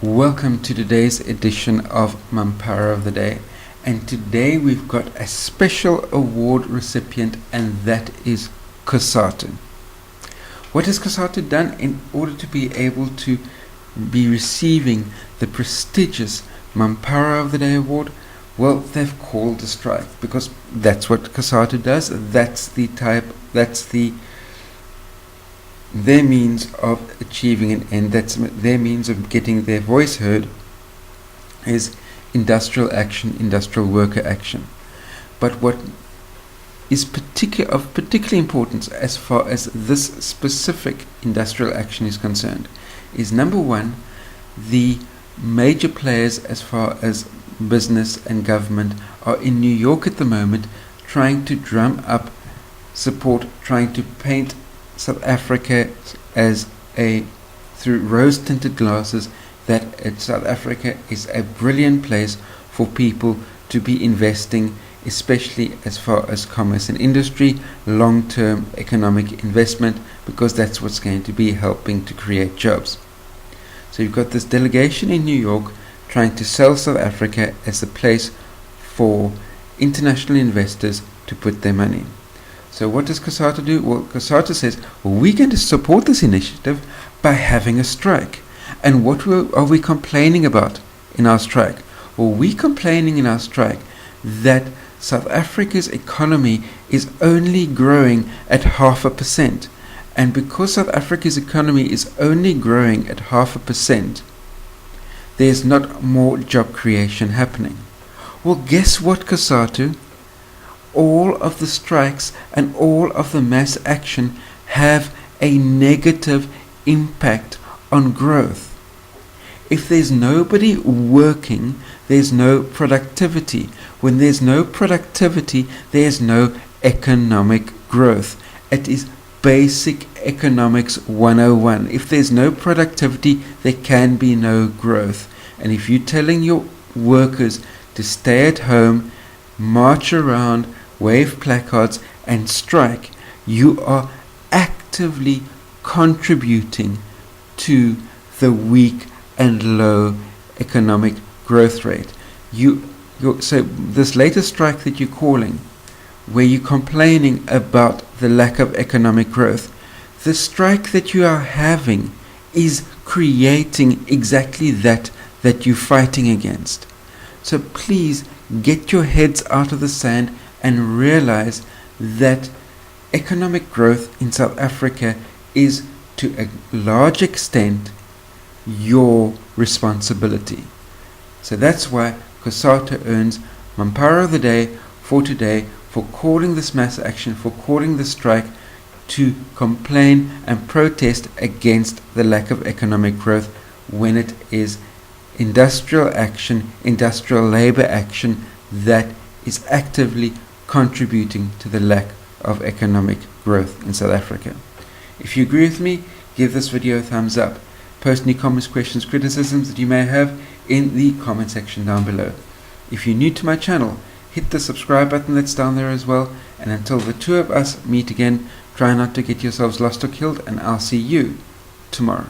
Welcome to today's edition of Mampara of the Day, and today we've got a special award recipient, and that is COSATU. What has COSATU done in order to be able to be receiving the prestigious Mampara of the Day award? Well, they've called a strike, because that's what COSATU does. Their means of achieving an end, that's their means of getting their voice heard, is industrial action, industrial worker action. But what is of particular importance as far as this specific industrial action is concerned is, number one, the major players as far as business and government are in New York at the moment, trying to drum up support, trying to paint South Africa through rose-tinted glasses, that South Africa is a brilliant place for people to be investing, especially as far as commerce and industry, long-term economic investment, because that's what's going to be helping to create jobs. So you've got this delegation in New York trying to sell South Africa as a place for international investors to put their money. So what does COSATU do? Well, COSATU says, we're going to support this initiative by having a strike. And what are we complaining about in our strike? Well, we're complaining in our strike that South Africa's economy is only growing at 0.5%. And because South Africa's economy is only growing at 0.5%, there's not more job creation happening. Well, guess what, COSATU? All of the strikes and all of the mass action have a negative impact on growth. If there's nobody working, there's no productivity. When there's no productivity, there's no economic growth. It is basic economics 101. If there's no productivity, there can be no growth. And if you're telling your workers to stay at home, march around, wave placards and strike, you are actively contributing to the weak and low economic growth rate. So this latest strike that you're calling, where you're complaining about the lack of economic growth, the strike that you are having is creating exactly that you're fighting against. So please get your heads out of the sand and realize that economic growth in South Africa is to a large extent your responsibility. So that's why COSATU earns Mampara of the Day for today, for calling this mass action, for calling the strike to complain and protest against the lack of economic growth, when it is industrial action, industrial labor action that is actively contributing to the lack of economic growth in South Africa. If you agree with me, give this video a thumbs up. Post any comments, questions, criticisms that you may have in the comment section down below. If you're new to my channel, hit the subscribe button that's down there as well. And until the two of us meet again, try not to get yourselves lost or killed, and I'll see you tomorrow.